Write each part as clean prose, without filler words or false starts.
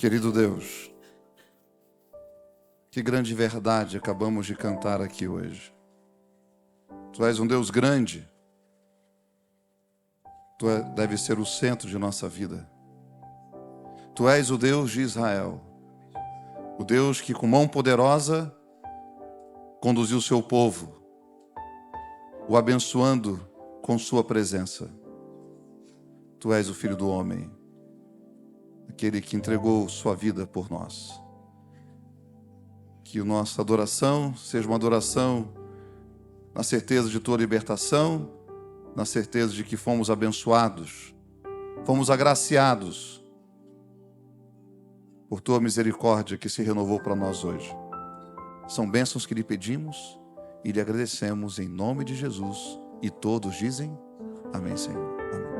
Querido Deus, que grande verdade acabamos de cantar aqui hoje. Tu és um Deus grande. Tu deve ser o centro de nossa vida. Tu és o Deus de Israel. O Deus que com mão poderosa conduziu o seu povo, o abençoando com sua presença. Tu és o Filho do homem, aquele que entregou sua vida por nós. Que a nossa adoração seja uma adoração na certeza de tua libertação, na certeza de que fomos abençoados, fomos agraciados por tua misericórdia que se renovou para nós hoje. São bênçãos que lhe pedimos e lhe agradecemos em nome de Jesus. E todos dizem amém, Senhor. Amém.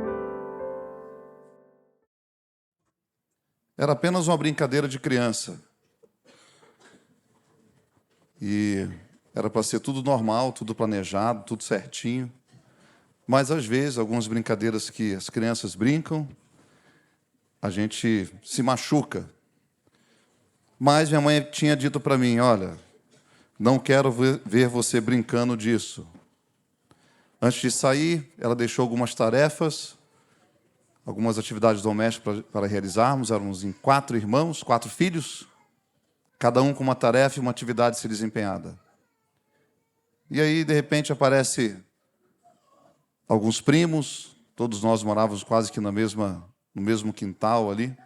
Era apenas uma brincadeira de criança. E era para ser tudo normal, tudo planejado, tudo certinho. Mas, às vezes, algumas brincadeiras que as crianças brincam, a gente se machuca. Mas minha mãe tinha dito para mim, olha, não quero ver você brincando disso. Antes de sair, ela deixou algumas tarefas, algumas atividades domésticas para realizarmos. Éramos em 4 irmãos, 4 filhos, cada um com uma tarefa e uma atividade a ser desempenhada. E aí, de repente, aparece alguns primos, todos nós morávamos quase que no mesmo quintal ali.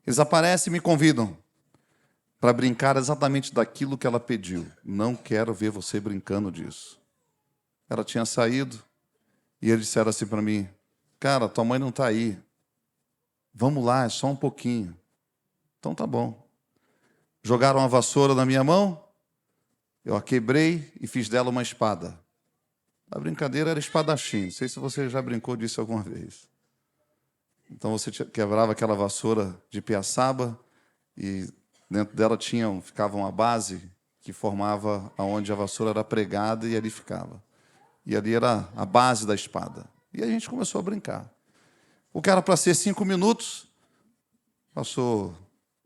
Eles aparecem e me convidam para brincar exatamente daquilo que ela pediu. Não quero ver você brincando disso. Ela tinha saído e eles disseram assim para mim, cara, tua mãe não está aí. Vamos lá, é só um pouquinho. Então tá bom. Jogaram uma vassoura na minha mão, eu a quebrei e fiz dela uma espada. A brincadeira era espadachim. Não sei se você já brincou disso alguma vez. Então você quebrava aquela vassoura de piaçaba e dentro dela ficava uma base que formava aonde a vassoura era pregada e ali ficava. E ali era a base da espada. E a gente começou a brincar. O que era para ser 5 minutos, passou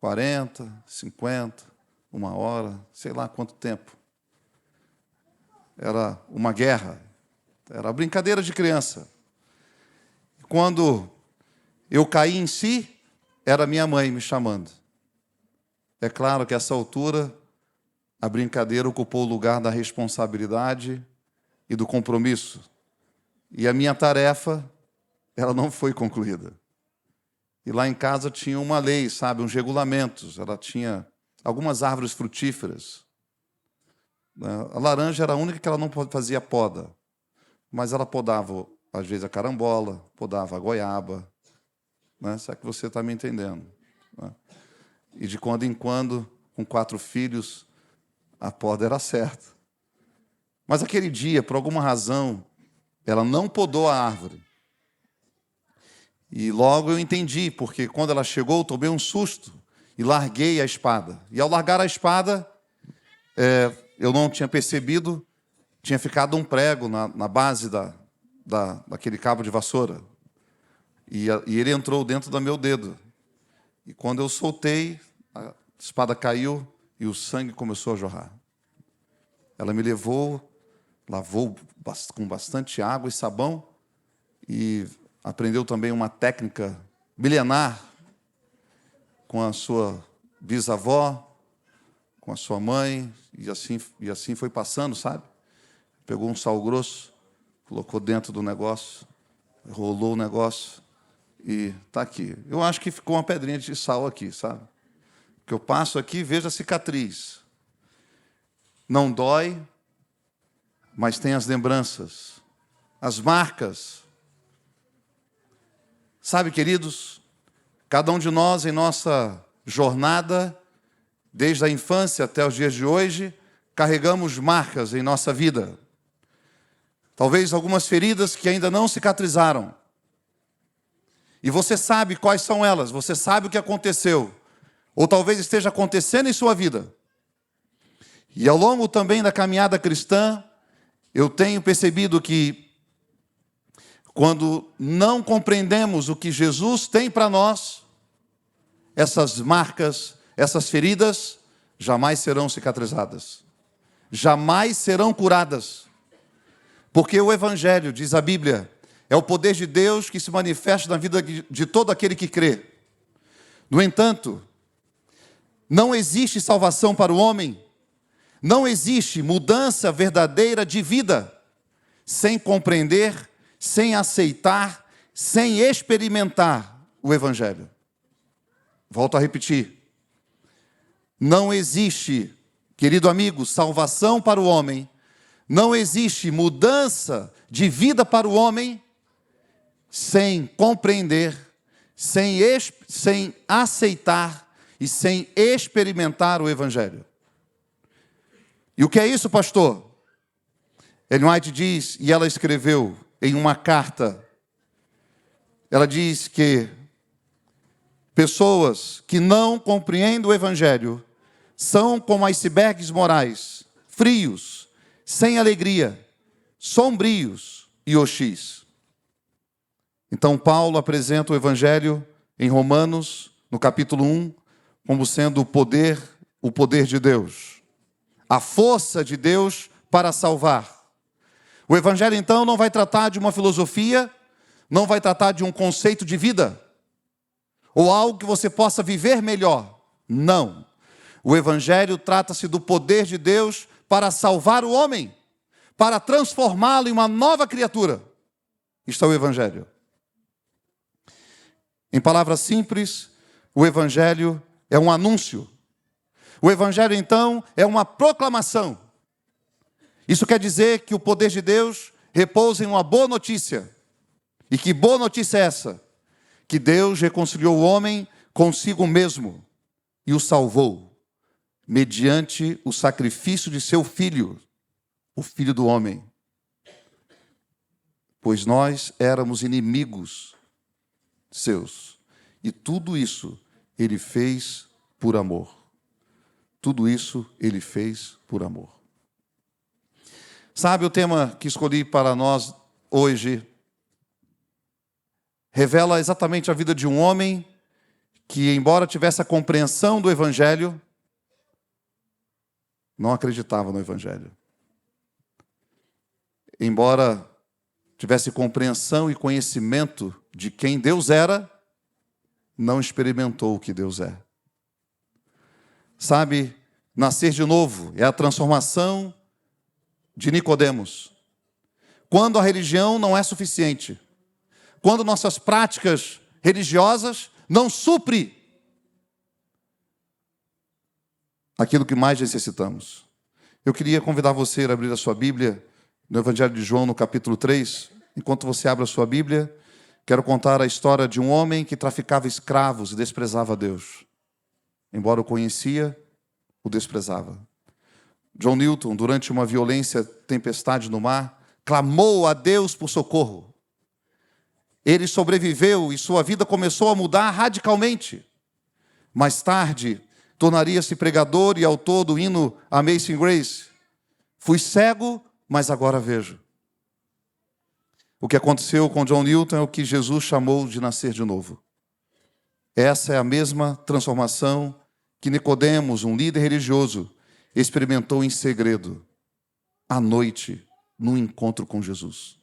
40, 50, 1 hora, sei lá quanto tempo. Era uma guerra. Era brincadeira de criança. Quando eu caí em si, era minha mãe me chamando. É claro que, a essa altura, a brincadeira ocupou o lugar da responsabilidade e do compromisso. E a minha tarefa, ela não foi concluída. E lá em casa tinha uma lei, sabe, uns regulamentos. Ela tinha algumas árvores frutíferas. A laranja era a única que ela não fazia poda. Mas ela podava, às vezes, a carambola, podava a goiaba. Né? Será que você está me entendendo? Né? E de quando em quando, com 4 filhos, a poda era certa. Mas aquele dia, por alguma razão, ela não podou a árvore. E logo eu entendi, porque quando ela chegou, eu tomei um susto e larguei a espada. E ao largar a espada, eu não tinha percebido, tinha ficado um prego na base daquele cabo de vassoura. E ele entrou dentro do meu dedo. E quando eu soltei, a espada caiu e o sangue começou a jorrar. Ela me levou, lavou com bastante água e sabão e aprendeu também uma técnica milenar com a sua bisavó, com a sua mãe, e assim foi passando, sabe? Pegou um sal grosso, colocou dentro do negócio, rolou o negócio e está aqui. Eu acho que ficou uma pedrinha de sal aqui, sabe? Que eu passo aqui e vejo a cicatriz. Não dói, mas tem as lembranças, as marcas. Sabe, queridos, cada um de nós em nossa jornada, desde a infância até os dias de hoje, carregamos marcas em nossa vida. Talvez algumas feridas que ainda não cicatrizaram. E você sabe quais são elas, você sabe o que aconteceu. Ou talvez esteja acontecendo em sua vida. E ao longo também da caminhada cristã, eu tenho percebido que quando não compreendemos o que Jesus tem para nós, essas marcas, essas feridas, jamais serão cicatrizadas. Jamais serão curadas. Porque o Evangelho, diz a Bíblia, é o poder de Deus que se manifesta na vida de todo aquele que crê. No entanto, não existe salvação para o homem, não existe mudança verdadeira de vida, sem compreender, sem aceitar, sem experimentar o Evangelho. Volto a repetir. Não existe, querido amigo, salvação para o homem, não existe mudança de vida para o homem, sem compreender, sem aceitar e sem experimentar o Evangelho. E o que é isso, pastor? Ellen White diz, e ela escreveu em uma carta, ela diz que pessoas que não compreendem o Evangelho são como icebergs morais, frios, sem alegria, sombrios e hostis. Então Paulo apresenta o Evangelho em Romanos, no capítulo 1, como sendo o poder de Deus, a força de Deus para salvar. O Evangelho, então, não vai tratar de uma filosofia, não vai tratar de um conceito de vida, ou algo que você possa viver melhor. Não. O Evangelho trata-se do poder de Deus para salvar o homem, para transformá-lo em uma nova criatura. Isto é o Evangelho. Em palavras simples, o Evangelho é um anúncio. O Evangelho, então, é uma proclamação. Isso quer dizer que o poder de Deus repousa em uma boa notícia. E que boa notícia é essa? Que Deus reconciliou o homem consigo mesmo e o salvou, mediante o sacrifício de seu Filho, o Filho do homem. Pois nós éramos inimigos seus. E tudo isso Ele fez por amor. Tudo isso Ele fez por amor. Sabe, o tema que escolhi para nós hoje revela exatamente a vida de um homem que, embora tivesse a compreensão do Evangelho, não acreditava no Evangelho. Embora tivesse compreensão e conhecimento de quem Deus era, não experimentou o que Deus é. Sabe, nascer de novo é a transformação de Nicodemos. Quando a religião não é suficiente, quando nossas práticas religiosas não suprem aquilo que mais necessitamos. Eu queria convidar você a abrir a sua Bíblia no Evangelho de João, no capítulo 3. Enquanto você abre a sua Bíblia, quero contar a história de um homem que traficava escravos e desprezava Deus. Embora o conhecia, o desprezava. John Newton, durante uma violenta tempestade no mar, clamou a Deus por socorro. Ele sobreviveu e sua vida começou a mudar radicalmente. Mais tarde, tornaria-se pregador e autor do hino Amazing Grace. Fui cego, mas agora vejo. O que aconteceu com John Newton é o que Jesus chamou de nascer de novo. Essa é a mesma transformação que Nicodemos, um líder religioso, experimentou em segredo, à noite, num encontro com Jesus.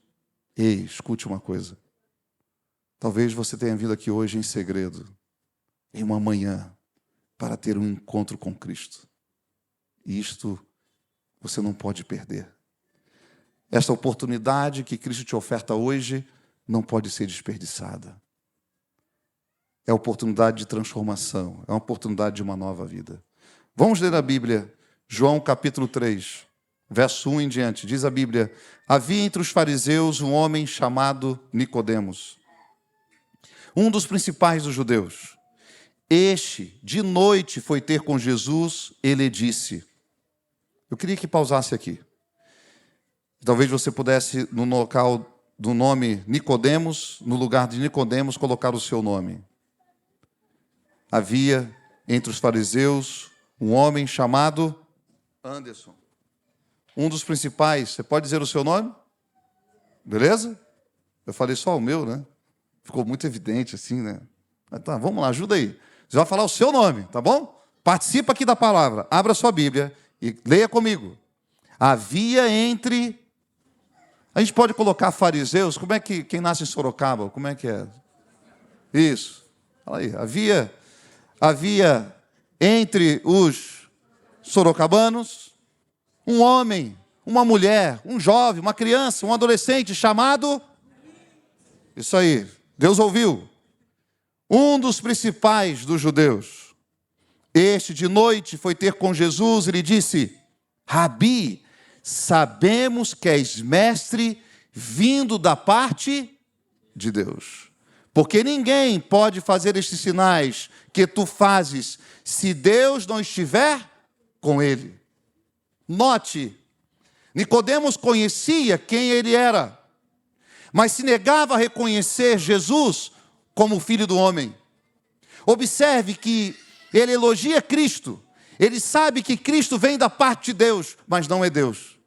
Ei, escute uma coisa. Talvez você tenha vindo aqui hoje em segredo, em uma manhã, para ter um encontro com Cristo. E isto você não pode perder. Esta oportunidade que Cristo te oferta hoje não pode ser desperdiçada. É a oportunidade de transformação, é uma oportunidade de uma nova vida. Vamos ler a Bíblia, João capítulo 3, verso 1 em diante. Diz a Bíblia: havia entre os fariseus um homem chamado Nicodemos, um dos principais dos judeus. Este, de noite, foi ter com Jesus, ele disse... Eu queria que pausasse aqui. Talvez você pudesse, no local do nome Nicodemos, no lugar de Nicodemos, colocar o seu nome. Havia entre os fariseus um homem chamado Anderson. Um dos principais. Você pode dizer o seu nome? Beleza? Eu falei só o meu, né? Ficou muito evidente assim, né? Tá, vamos lá, ajuda aí. Você vai falar o seu nome, tá bom? Participa aqui da palavra. Abra sua Bíblia e leia comigo. Havia entre... A gente pode colocar fariseus. Como é que... Quem nasce em Sorocaba, como é que é? Isso. Fala aí. Havia entre os sorocabanos um homem, uma mulher, um jovem, uma criança, um adolescente chamado... Isso aí. Deus ouviu. Um dos principais dos judeus. Este de noite foi ter com Jesus e lhe disse: Rabi, sabemos que és mestre vindo da parte de Deus. Porque ninguém pode fazer estes sinais que tu fazes se Deus não estiver com ele. Note, Nicodemos conhecia quem ele era, mas se negava a reconhecer Jesus como Filho do Homem. Observe que ele elogia Cristo. Ele sabe que Cristo vem da parte de Deus, mas não é Deus.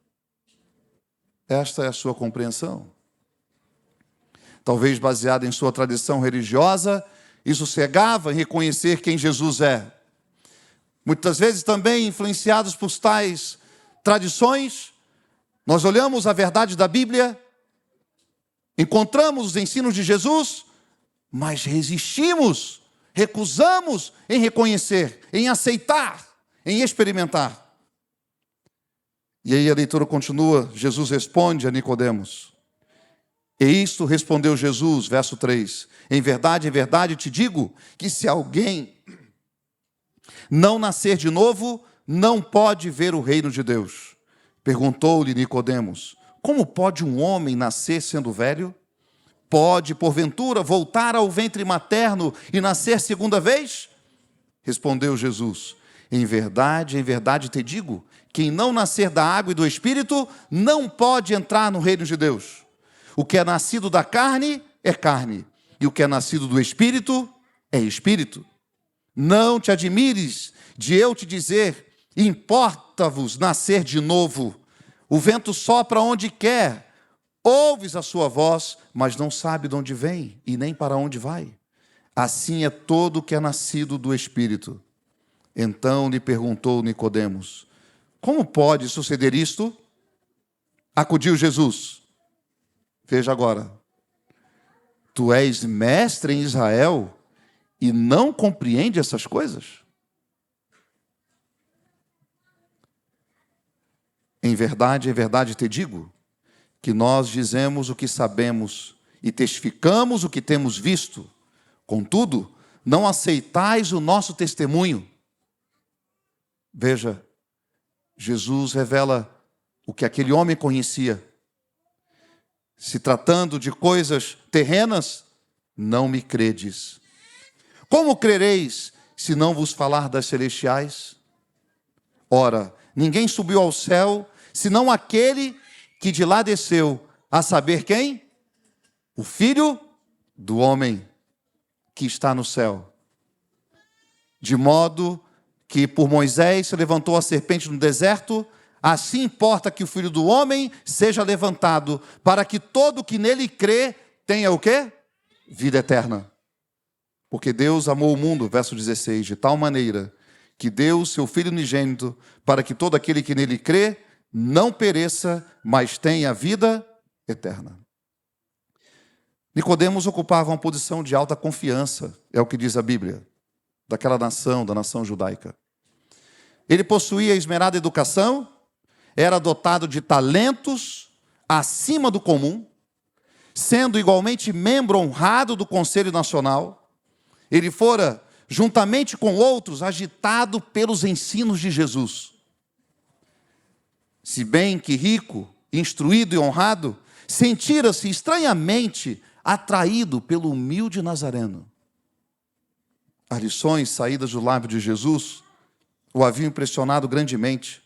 Esta é a sua compreensão. Talvez baseada em sua tradição religiosa, isso cegava em reconhecer quem Jesus é. Muitas vezes também influenciados por tais tradições, nós olhamos a verdade da Bíblia, encontramos os ensinos de Jesus, mas resistimos, recusamos em reconhecer, em aceitar, em experimentar. E aí a leitura continua, Jesus responde a Nicodemos. E isto respondeu Jesus, verso 3. Em verdade te digo, que se alguém não nascer de novo, não pode ver o reino de Deus. Perguntou-lhe Nicodemos, como pode um homem nascer sendo velho? Pode, porventura, voltar ao ventre materno e nascer segunda vez? Respondeu Jesus, em verdade te digo, quem não nascer da água e do Espírito, não pode entrar no reino de Deus. O que é nascido da carne, é carne, e o que é nascido do Espírito, é Espírito. Não te admires de eu te dizer, importa-vos nascer de novo. O vento sopra onde quer, ouves a sua voz, mas não sabe de onde vem e nem para onde vai. Assim é todo o que é nascido do Espírito. Então lhe perguntou Nicodemos, como pode suceder isto? Acudiu Jesus. Veja agora. Tu és mestre em Israel e não compreende essas coisas? Em verdade te digo, que nós dizemos o que sabemos e testificamos o que temos visto. Contudo, não aceitais o nosso testemunho. Veja, Jesus revela o que aquele homem conhecia. Se tratando de coisas terrenas, não me credes. Como crereis se não vos falar das celestiais? Ora, ninguém subiu ao céu, senão aquele que de lá desceu, a saber quem? O Filho do Homem que está no céu. De modo que por Moisés se levantou a serpente no deserto, assim importa que o Filho do Homem seja levantado, para que todo que nele crê tenha o quê? Vida eterna. Porque Deus amou o mundo, verso 16, de tal maneira que deu o seu Filho unigênito, para que todo aquele que nele crê não pereça, mas tenha vida eterna. Nicodemos ocupava uma posição de alta confiança, é o que diz a Bíblia, daquela nação, da nação judaica. Ele possuía esmerada educação, era dotado de talentos acima do comum, sendo igualmente membro honrado do Conselho Nacional. Ele fora, juntamente com outros, agitado pelos ensinos de Jesus. Se bem que rico, instruído e honrado, sentira-se estranhamente atraído pelo humilde Nazareno. As lições saídas do lábio de Jesus o haviam impressionado grandemente.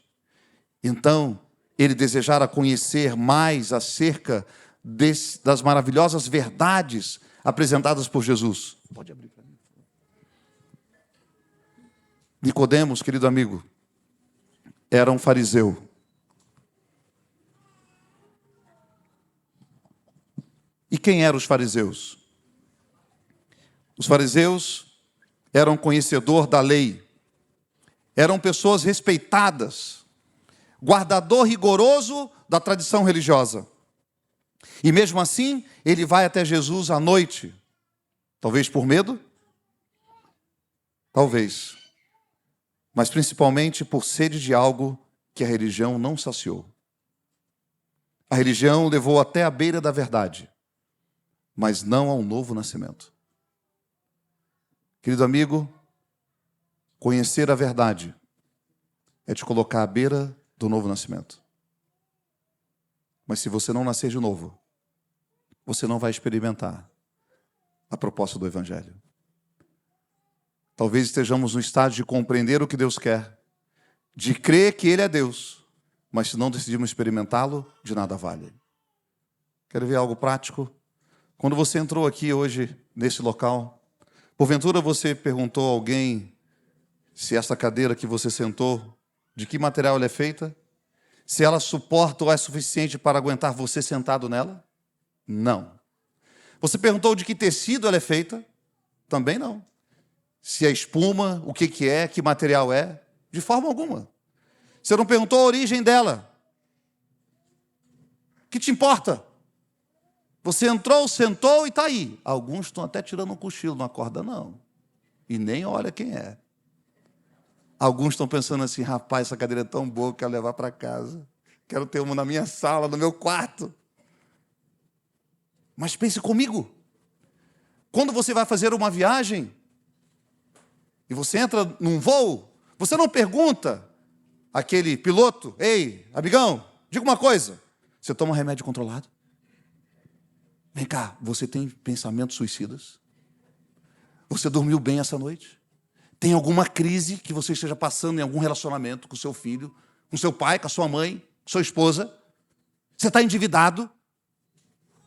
Então, ele desejara conhecer mais acerca das maravilhosas verdades apresentadas por Jesus. Pode abrir para mim. Nicodemos, querido amigo, era um fariseu. E quem eram os fariseus? Os fariseus eram conhecedor da lei, eram pessoas respeitadas, guardador rigoroso da tradição religiosa. E mesmo assim, ele vai até Jesus à noite, talvez por medo, talvez, mas principalmente por sede de algo que a religião não saciou. A religião levou até a beira da verdade, mas não ao novo nascimento. Querido amigo, conhecer a verdade é te colocar à beira do novo nascimento. Mas se você não nascer de novo, você não vai experimentar a proposta do Evangelho. Talvez estejamos no estágio de compreender o que Deus quer, de crer que Ele é Deus, mas se não decidirmos experimentá-lo, de nada vale. Quero ver algo prático? Quando você entrou aqui hoje, nesse local, porventura você perguntou a alguém se essa cadeira que você sentou, de que material ela é feita? Se ela suporta ou é suficiente para aguentar você sentado nela? Não. Você perguntou de que tecido ela é feita? Também não. Se é espuma, o que é, que material é? De forma alguma. Você não perguntou a origem dela. O que te importa? Você entrou, sentou e está aí. Alguns estão até tirando um cochilo, não acorda não. E nem olha quem é. Alguns estão pensando assim, rapaz, essa cadeira é tão boa que eu quero levar para casa. Quero ter uma na minha sala, no meu quarto. Mas pense comigo. Quando você vai fazer uma viagem e você entra num voo, você não pergunta àquele piloto, ei, amigão, diga uma coisa, você toma remédio controlado? Vem cá, você tem pensamentos suicidas? Você dormiu bem essa noite? Tem alguma crise que você esteja passando em algum relacionamento com seu filho, com seu pai, com a sua mãe, com sua esposa? Você está endividado?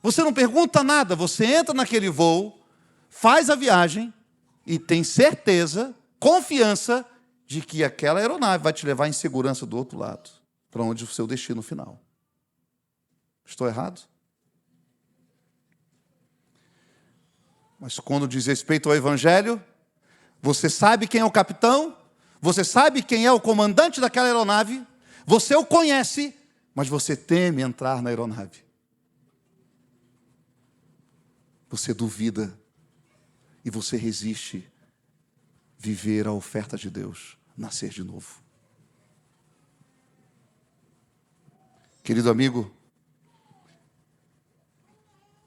Você não pergunta nada, você entra naquele voo, faz a viagem e tem certeza, confiança de que aquela aeronave vai te levar em segurança do outro lado, para onde o seu destino final. Estou errado? Mas quando diz respeito ao Evangelho, você sabe quem é o capitão, você sabe quem é o comandante daquela aeronave, você o conhece, mas você teme entrar na aeronave. Você duvida e você resiste viver a oferta de Deus, nascer de novo. Querido amigo,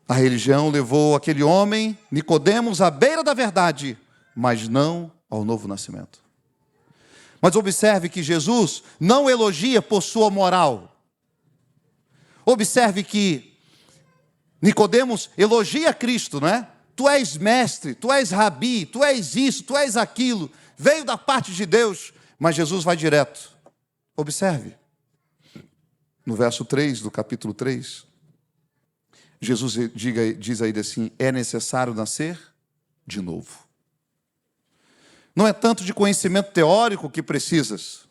a religião levou aquele homem, Nicodemos, à beira da verdade, mas não ao novo nascimento. Mas observe que Jesus não elogia por sua moral. Observe que Nicodemos elogia Cristo, não é? Tu és mestre, tu és rabi, tu és isso, tu és aquilo, veio da parte de Deus, mas Jesus vai direto. Observe, no verso 3 do capítulo 3, Jesus diz a ele assim, é necessário nascer de novo. Não é tanto de conhecimento teórico que precisas,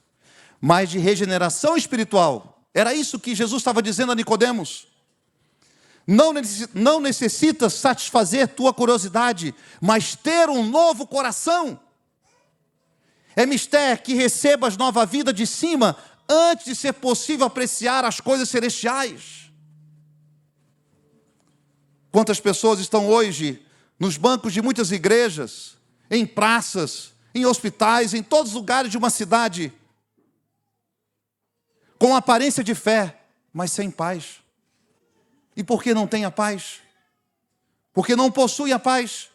mas de regeneração espiritual. Era isso que Jesus estava dizendo a Nicodemos. Não necessitas satisfazer tua curiosidade, mas ter um novo coração. É mister que recebas nova vida de cima, antes de ser possível apreciar as coisas celestiais. Quantas pessoas estão hoje nos bancos de muitas igrejas, em praças, em hospitais, em todos os lugares de uma cidade, com aparência de fé, mas sem paz. E por que não tem a paz? Porque não possui a paz.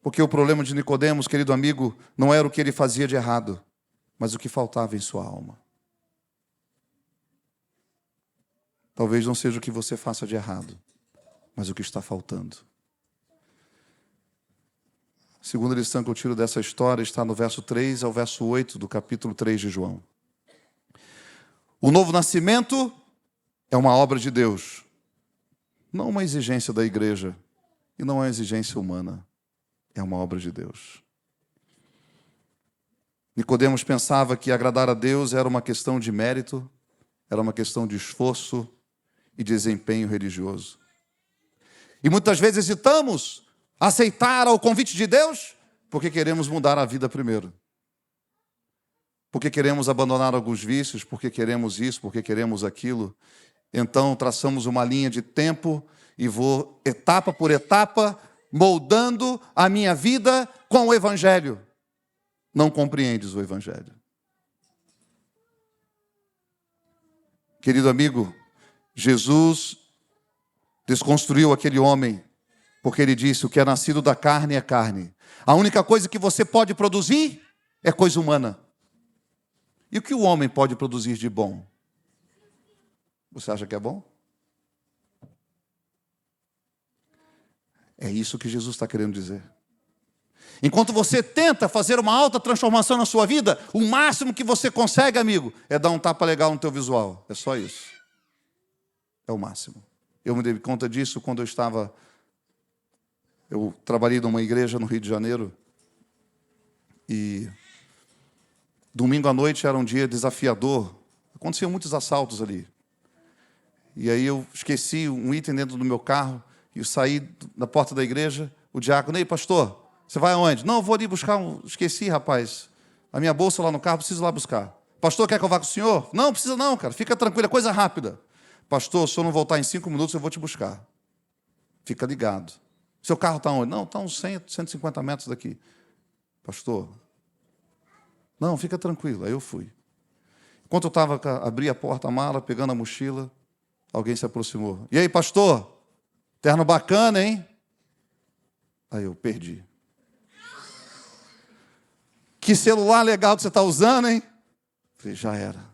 Porque o problema de Nicodemos, querido amigo, não era o que ele fazia de errado, mas o que faltava em sua alma. Talvez não seja o que você faça de errado, mas o que está faltando. A segunda lição que eu tiro dessa história está no verso 3 ao verso 8 do capítulo 3 de João. O novo nascimento é uma obra de Deus, não uma exigência da igreja, e não é uma exigência humana, é uma obra de Deus. Nicodemos pensava que agradar a Deus era uma questão de mérito, era uma questão de esforço e desempenho religioso. E muitas vezes hesitamos aceitar o convite de Deus? Porque queremos mudar a vida primeiro. Porque queremos abandonar alguns vícios, porque queremos isso, porque queremos aquilo. Então, traçamos uma linha de tempo e vou, etapa por etapa, moldando a minha vida com o Evangelho. Não compreendes o Evangelho. Querido amigo, Jesus desconstruiu aquele homem, porque ele disse, o que é nascido da carne é carne. A única coisa que você pode produzir é coisa humana. E o que o homem pode produzir de bom? Você acha que é bom? É isso que Jesus está querendo dizer. Enquanto você tenta fazer uma alta transformação na sua vida, o máximo que você consegue, amigo, é dar um tapa legal no teu visual. É só isso. É o máximo. Eu me dei conta disso quando eu trabalhei numa igreja no Rio de Janeiro. E domingo à noite era um dia desafiador. Aconteciam muitos assaltos ali. E aí eu esqueci um item dentro do meu carro. E eu saí da porta da igreja. O diácono, ei, pastor, você vai aonde? Não, eu vou ali buscar Esqueci, rapaz. A minha bolsa lá no carro, preciso lá buscar. Pastor, quer que eu vá com o senhor? Não, precisa não, cara. Fica tranquilo, é coisa rápida. Pastor, se eu não voltar em 5 minutos, eu vou te buscar. Fica ligado. Seu carro está onde? Não, está uns 100, 150 metros daqui. Pastor, não, fica tranquilo. Aí eu fui. Enquanto eu abri a porta, a mala, pegando a mochila, alguém se aproximou. E aí, pastor? Terno bacana, hein? Aí eu perdi. Que celular legal que você está usando, hein? Falei, já era.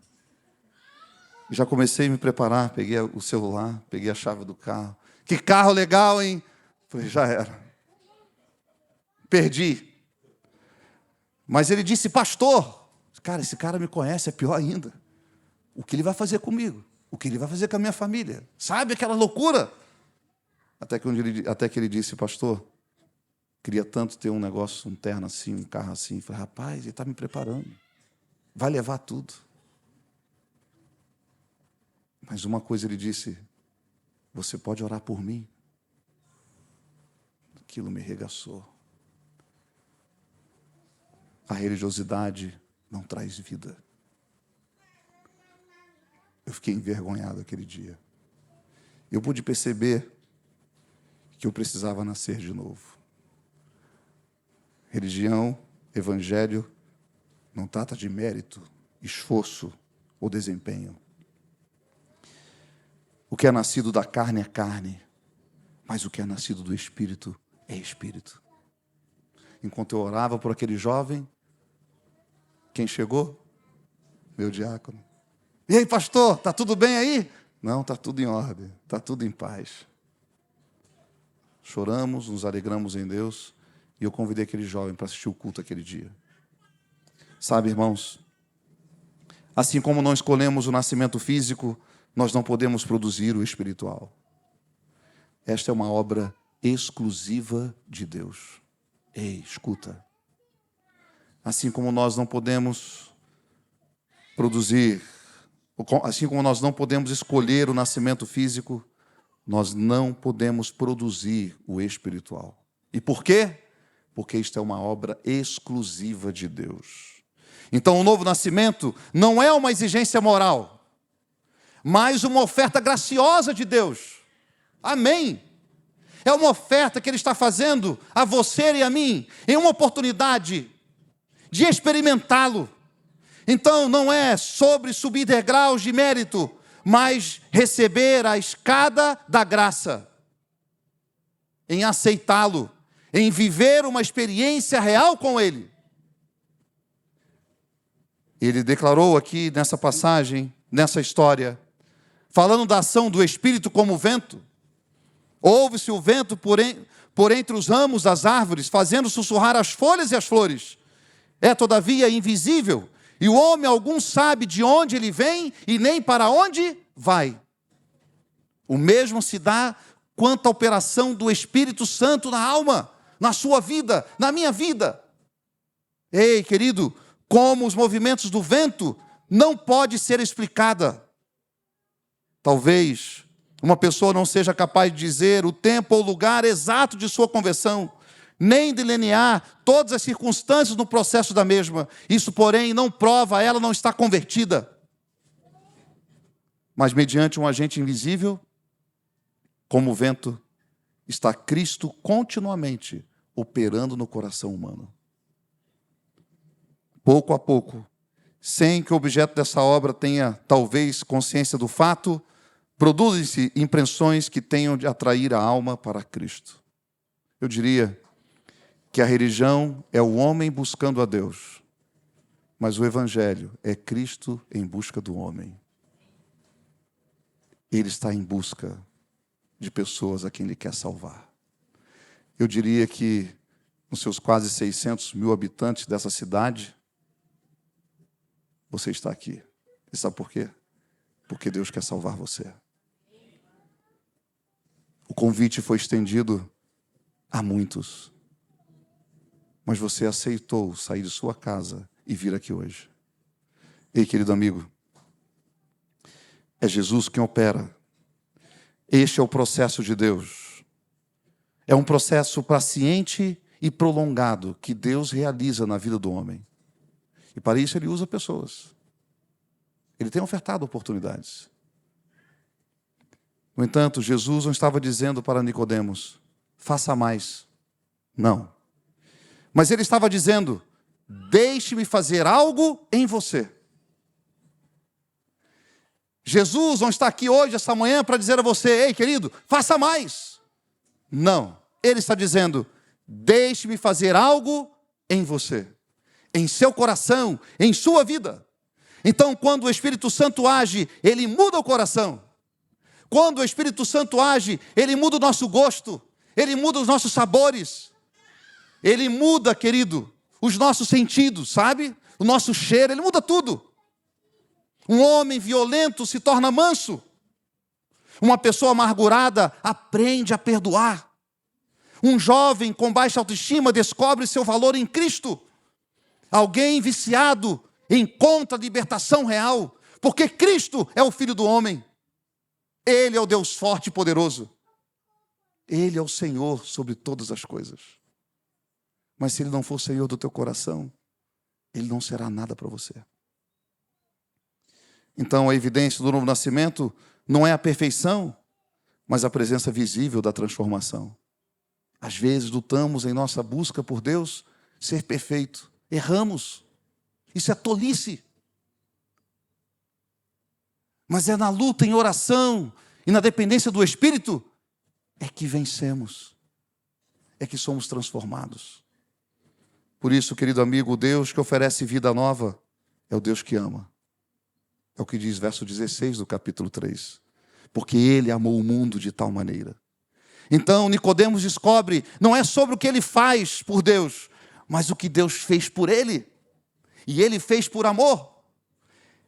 Já comecei a me preparar, peguei o celular, peguei a chave do carro. Que carro legal, hein? Falei, já era. Perdi. Mas ele disse, pastor, cara, esse cara me conhece, é pior ainda. O que ele vai fazer comigo? O que ele vai fazer com a minha família? Sabe aquela loucura? Até que ele disse, pastor, queria tanto ter um negócio, um terno assim, um carro assim. Falei, rapaz, ele está me preparando. Vai levar tudo. Mas uma coisa ele disse, você pode orar por mim? Aquilo me regaçou. A religiosidade não traz vida. Eu fiquei envergonhado aquele dia. Eu pude perceber que eu precisava nascer de novo. Religião, evangelho, não trata de mérito, esforço ou desempenho. O que é nascido da carne é carne, mas o que é nascido do Espírito é Espírito. Enquanto eu orava por aquele jovem, quem chegou? Meu diácono. E aí, pastor, está tudo bem aí? Não, está tudo em ordem, está tudo em paz. Choramos, nos alegramos em Deus, e eu convidei aquele jovem para assistir o culto aquele dia. Sabe, irmãos, assim como não escolhemos o nascimento físico, nós não podemos produzir o espiritual. Esta é uma obra exclusiva de Deus. Ei, escuta. Assim como nós não podemos produzir, assim como nós não podemos escolher o nascimento físico, nós não podemos produzir o espiritual. E por quê? Porque isto é uma obra exclusiva de Deus. Então, o novo nascimento não é uma exigência moral, mas uma oferta graciosa de Deus. Amém. É uma oferta que Ele está fazendo a você e a mim, em uma oportunidade de experimentá-lo. Então, não é sobre subir degraus de mérito, mas receber a escada da graça, em aceitá-lo, em viver uma experiência real com Ele. Ele declarou aqui nessa passagem, nessa história, falando da ação do Espírito como vento. Ouve-se o vento por entre os ramos das árvores, fazendo sussurrar as folhas e as flores. É, todavia, invisível, e o homem algum sabe de onde ele vem e nem para onde vai. O mesmo se dá quanto à operação do Espírito Santo na alma, na sua vida, na minha vida. Ei, querido, como os movimentos do vento não pode ser explicada. Talvez uma pessoa não seja capaz de dizer o tempo ou lugar exato de sua conversão, nem delinear todas as circunstâncias no processo da mesma. Isso, porém, não prova ela não está convertida. Mas mediante um agente invisível, como o vento, está Cristo continuamente operando no coração humano. Pouco a pouco, sem que o objeto dessa obra tenha, talvez, consciência do fato, produzem-se impressões que tenham de atrair a alma para Cristo. Eu diria que a religião é o homem buscando a Deus, mas o Evangelho é Cristo em busca do homem. Ele está em busca de pessoas a quem Ele quer salvar. Eu diria que, nos seus quase 600 mil habitantes dessa cidade, você está aqui. E sabe por quê? Porque Deus quer salvar você. O convite foi estendido a muitos, mas você aceitou sair de sua casa e vir aqui hoje. Ei, querido amigo, é Jesus quem opera. Este é o processo de Deus. É um processo paciente e prolongado que Deus realiza na vida do homem. E para isso Ele usa pessoas. Ele tem ofertado oportunidades. No entanto, Jesus não estava dizendo para Nicodemos, faça mais. Não. Mas Ele estava dizendo, deixe-me fazer algo em você. Jesus não está aqui hoje, essa manhã, para dizer a você, ei, querido, faça mais. Não. Ele está dizendo, deixe-me fazer algo em você, em seu coração, em sua vida. Então, quando o Espírito Santo age, Ele muda o coração. Quando o Espírito Santo age, Ele muda o nosso gosto, Ele muda os nossos sabores. Ele muda, querido, os nossos sentidos, sabe? O nosso cheiro, Ele muda tudo. Um homem violento se torna manso. Uma pessoa amargurada aprende a perdoar. Um jovem com baixa autoestima descobre seu valor em Cristo. Alguém viciado encontra libertação real, porque Cristo é o Filho do homem. Ele é o Deus forte e poderoso. Ele é o Senhor sobre todas as coisas. Mas se Ele não for Senhor do teu coração, Ele não será nada para você. Então, a evidência do novo nascimento não é a perfeição, mas a presença visível da transformação. Às vezes, lutamos em nossa busca por Deus ser perfeito. Erramos. Isso é tolice. Mas é na luta, em oração e na dependência do Espírito é que vencemos. É que somos transformados. Por isso, querido amigo, o Deus que oferece vida nova é o Deus que ama. É o que diz verso 16 do capítulo 3. Porque Ele amou o mundo de tal maneira. Então, Nicodemos descobre, não é sobre o que ele faz por Deus, mas o que Deus fez por ele. E Ele fez por amor.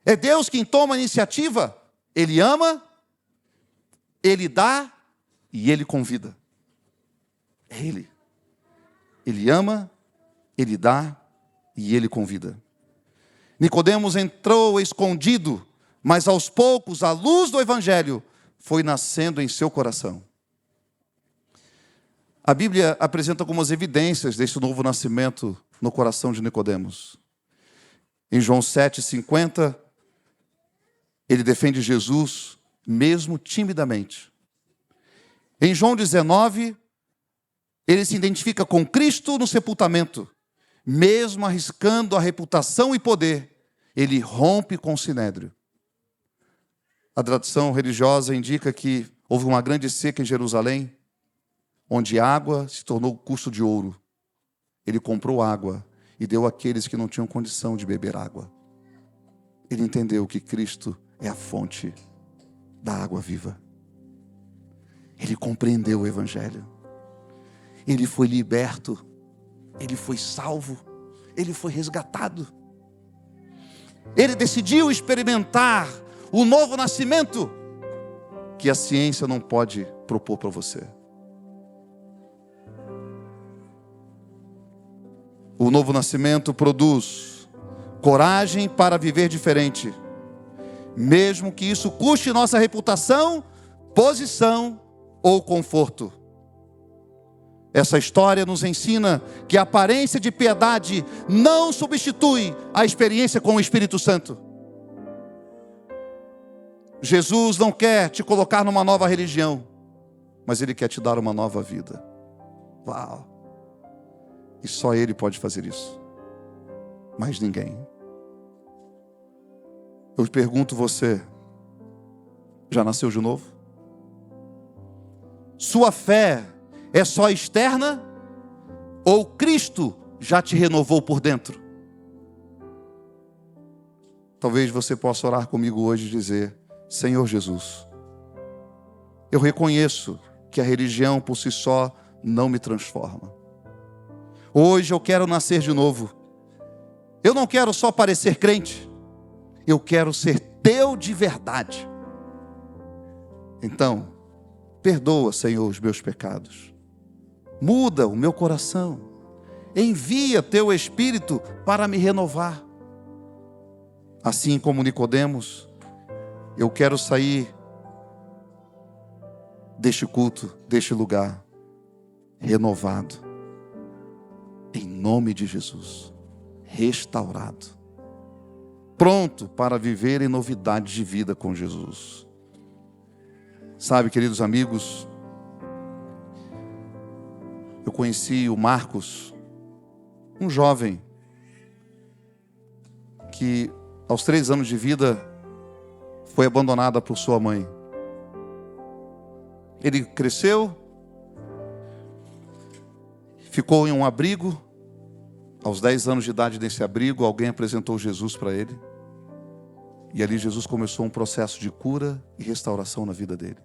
É Deus quem toma a iniciativa. Ele ama, Ele dá e Ele convida. É Ele. Ele ama, Ele dá e Ele convida. Nicodemos entrou escondido, mas aos poucos a luz do Evangelho foi nascendo em seu coração. A Bíblia apresenta algumas evidências desse novo nascimento no coração de Nicodemos. Em João 7,50, ele defende Jesus, mesmo timidamente. Em João 19, ele se identifica com Cristo no sepultamento. Mesmo arriscando a reputação e poder, ele rompe com o sinédrio. A tradição religiosa indica que houve uma grande seca em Jerusalém, onde água se tornou custo de ouro. Ele comprou água e deu àqueles que não tinham condição de beber água. Ele entendeu que Cristo é a fonte da água viva. Ele compreendeu o Evangelho. Ele foi liberto. Ele foi salvo. Ele foi resgatado. Ele decidiu experimentar o novo nascimento que a ciência não pode propor para você. O novo nascimento produz coragem para viver diferente, mesmo que isso custe nossa reputação, posição ou conforto. Essa história nos ensina que a aparência de piedade não substitui a experiência com o Espírito Santo. Jesus não quer te colocar numa nova religião, mas Ele quer te dar uma nova vida. Uau! E só Ele pode fazer isso. Mais ninguém. Eu pergunto você, já nasceu de novo? Sua fé é só externa? Ou Cristo já te renovou por dentro? Talvez você possa orar comigo hoje e dizer: Senhor Jesus, eu reconheço que a religião por si só não me transforma. Hoje eu quero nascer de novo. Eu não quero só parecer crente, eu quero ser teu de verdade. Então, perdoa, Senhor, os meus pecados. Muda o meu coração. Envia teu Espírito para me renovar. Assim como Nicodemos, eu quero sair deste culto, deste lugar, renovado. Em nome de Jesus. Restaurado. Pronto para viver em novidade de vida com Jesus. Sabe, queridos amigos, eu conheci o Marcos, um jovem que aos 3 anos de vida foi abandonado por sua mãe. Ele cresceu, ficou em um abrigo. Aos 10 anos de idade nesse abrigo, alguém apresentou Jesus para ele. E ali Jesus começou um processo de cura e restauração na vida dele.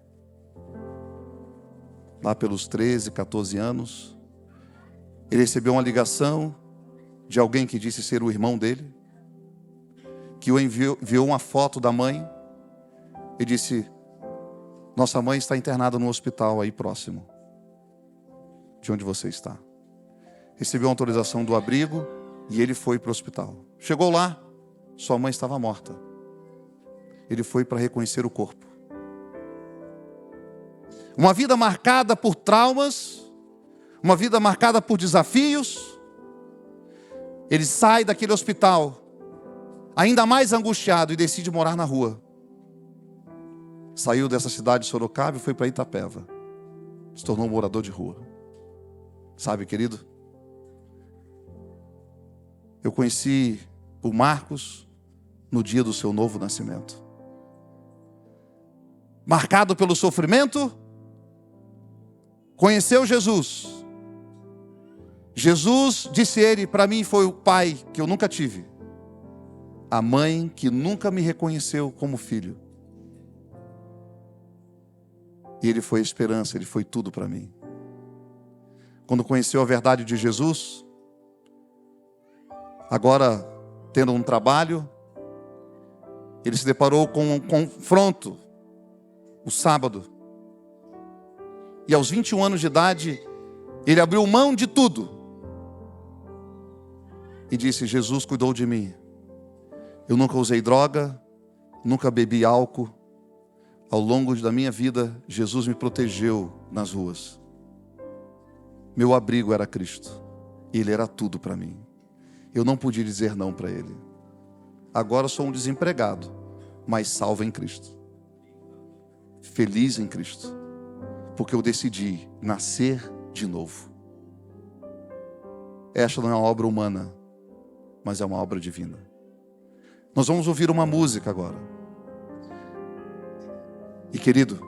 Lá pelos 13, 14 anos, ele recebeu uma ligação de alguém que disse ser o irmão dele, que o enviou uma foto da mãe e disse: nossa mãe está internada no hospital aí próximo de onde você está. Recebeu uma autorização do abrigo e ele foi para o hospital. Chegou lá, sua mãe estava morta. Ele foi para reconhecer o corpo. Uma vida marcada por traumas, uma vida marcada por desafios. Ele sai daquele hospital ainda mais angustiado e decide morar na rua. Saiu dessa cidade de Sorocaba e foi para Itapeva. Se tornou um morador de rua. Sabe, querido? Eu conheci o Marcos no dia do seu novo nascimento. Marcado pelo sofrimento, conheceu Jesus. Jesus disse ele: para mim foi o pai que eu nunca tive, a mãe que nunca me reconheceu como filho. E ele foi a esperança, ele foi tudo para mim. Quando conheceu a verdade de Jesus, agora tendo um trabalho, ele se deparou com um confronto, o sábado. E aos 21 anos de idade, ele abriu mão de tudo. E disse: Jesus cuidou de mim. Eu nunca usei droga, nunca bebi álcool. Ao longo da minha vida, Jesus me protegeu nas ruas. Meu abrigo era Cristo. Ele era tudo para mim. Eu não podia dizer não para Ele. Agora sou um desempregado, mas salvo em Cristo. Feliz em Cristo. Porque eu decidi nascer de novo. Esta não é uma obra humana, mas é uma obra divina. Nós vamos ouvir uma música agora. E querido,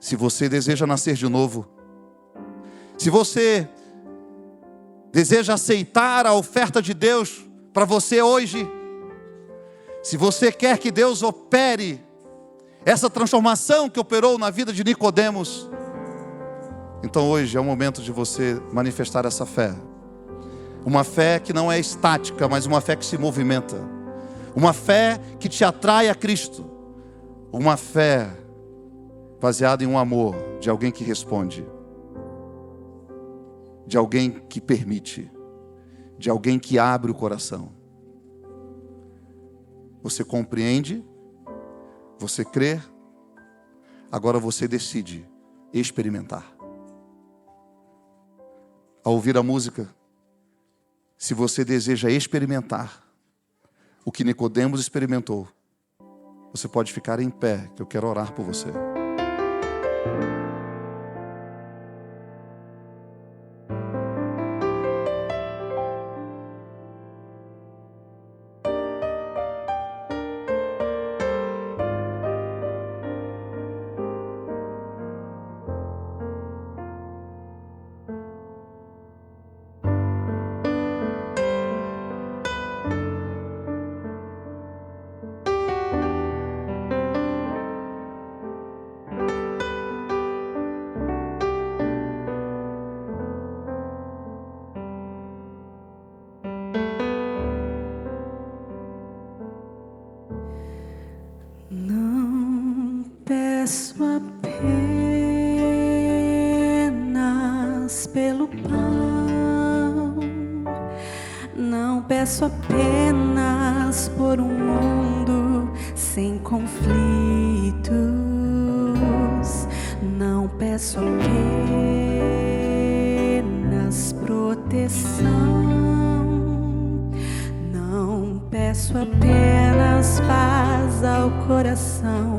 se você deseja nascer de novo, se você deseja aceitar a oferta de Deus para você hoje, se você quer que Deus opere essa transformação que operou na vida de Nicodemos, então hoje é o momento de você manifestar essa fé. Uma fé que não é estática, mas uma fé que se movimenta. Uma fé que te atrai a Cristo. Uma fé baseada em um amor de alguém que responde. De alguém que permite. De alguém que abre o coração. Você compreende? Você crê? Agora você decide experimentar. ao ouvir a música, se você deseja experimentar o que Nicodemos experimentou, você pode ficar em pé, que eu quero orar por você. Não peço apenas pelo pão, não peço apenas por um mundo sem conflitos, não peço apenas proteção, não peço apenas paz ao coração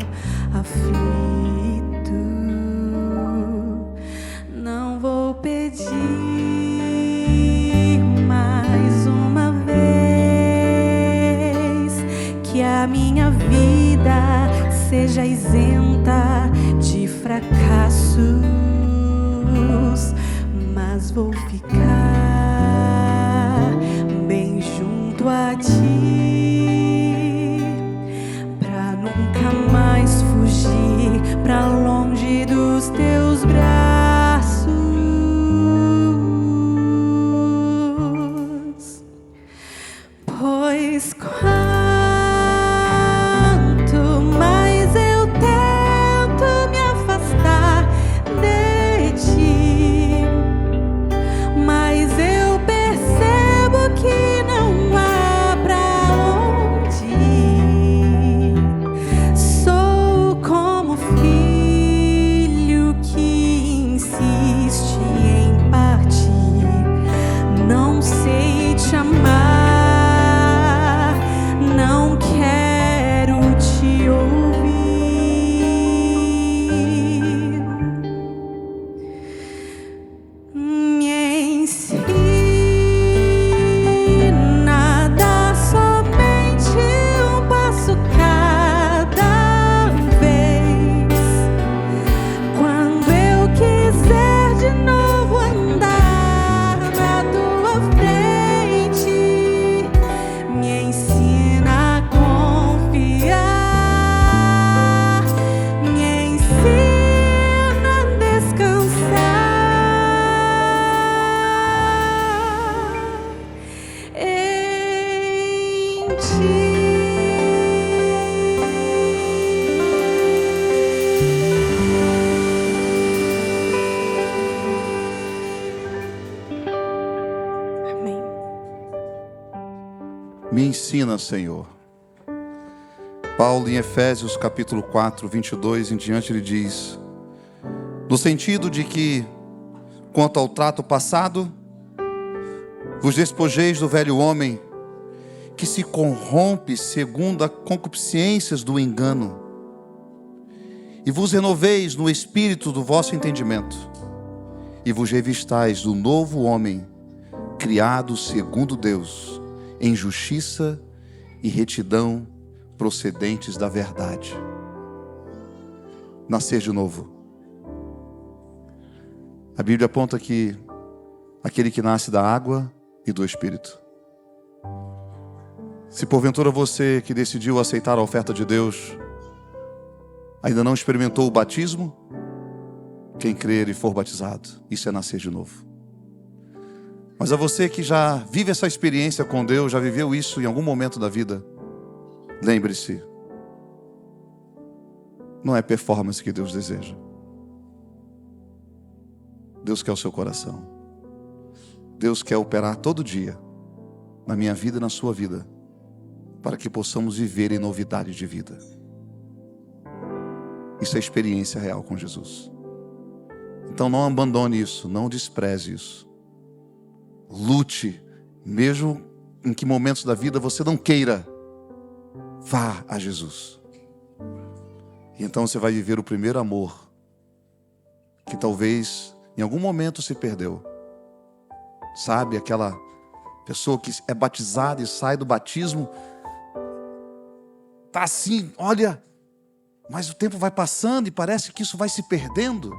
aflito. Não vou pedir mais uma vez que a minha vida seja isenta de fracassos, mas vou ficar bem junto a ti, pra nunca mais fugir pra longe dos teus braços. Pois quanto mais eu tento me afastar de ti, mas eu percebo que não há pra onde ir. Sou como filho que insiste em partir. Não sei te amar, não quero te ouvir. Me ensina a dar somente um passo cada vez. Quando eu quiser de novo andar na tua frente, me ensina a confiar, me ensina a descansar em ti. Amém. Me ensina, Senhor. Paulo, em Efésios capítulo 4, 22 em diante, ele diz, no sentido de que, quanto ao trato passado, vos despojeis do velho homem, que se corrompe segundo as concupiscências do engano, e vos renoveis no espírito do vosso entendimento, e vos revistais do novo homem, criado segundo Deus, em justiça e retidão procedentes da verdade. Nascer de novo. A Bíblia aponta que aquele que nasce da água e do Espírito. Se porventura você que decidiu aceitar a oferta de Deus ainda não experimentou o batismo, quem crer e for batizado, isso é nascer de novo. Mas a você que já vive essa experiência com Deus, já viveu isso em algum momento da vida, lembre-se, não é performance que Deus deseja. Deus quer o seu coração. Deus quer operar todo dia, na minha vida e na sua vida, para que possamos viver em novidade de vida. Isso é experiência real com Jesus. Então não abandone isso, não despreze isso. lute, mesmo em que momentos da vida você não queira, vá a Jesus. E então você vai viver o primeiro amor, que talvez em algum momento se perdeu. Sabe, aquela pessoa que é batizada e sai do batismo, tá assim, olha, mas o tempo vai passando e parece que isso vai se perdendo.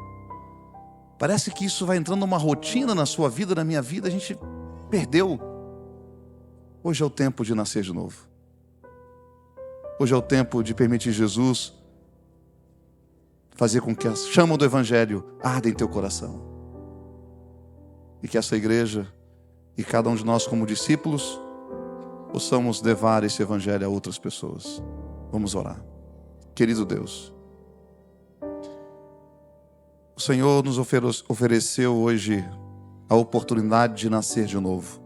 Parece que isso vai entrando numa rotina na sua vida, na minha vida, a gente perdeu. Hoje é o tempo de nascer de novo. Hoje é o tempo de permitir Jesus fazer com que a chama do Evangelho arda em teu coração. E que essa igreja e cada um de nós como discípulos possamos levar esse Evangelho a outras pessoas. Vamos orar. Querido Deus, o Senhor nos ofereceu hoje a oportunidade de nascer de novo,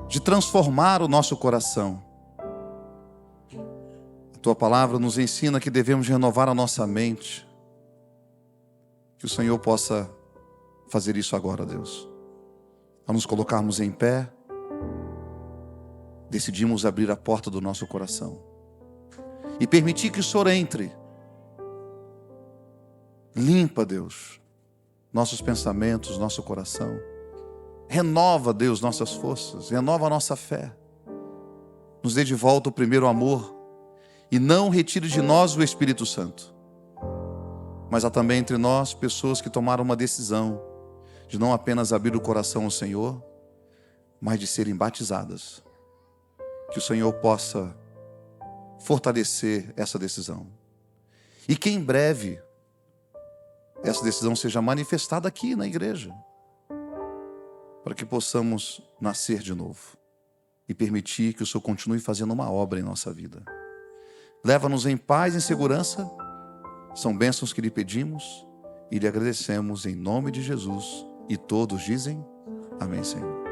de transformar o nosso coração. A Tua palavra nos ensina que devemos renovar a nossa mente. Que o Senhor possa fazer isso agora, Deus. Ao nos colocarmos em pé, decidimos abrir a porta do nosso coração e permitir que o Senhor entre. Limpa, Deus, nossos pensamentos, nosso coração. Renova, Deus, nossas forças. Renova a nossa fé. Nos dê de volta o primeiro amor. E não retire de nós o Espírito Santo. Mas há também entre nós pessoas que tomaram uma decisão de não apenas abrir o coração ao Senhor, mas de serem batizadas. Que o Senhor possa fortalecer essa decisão. E que em breve essa decisão seja manifestada aqui na igreja, para que possamos nascer de novo e permitir que o Senhor continue fazendo uma obra em nossa vida. Leva-nos em paz e em segurança. São bênçãos que lhe pedimos e lhe agradecemos em nome de Jesus. E todos dizem amém, Senhor.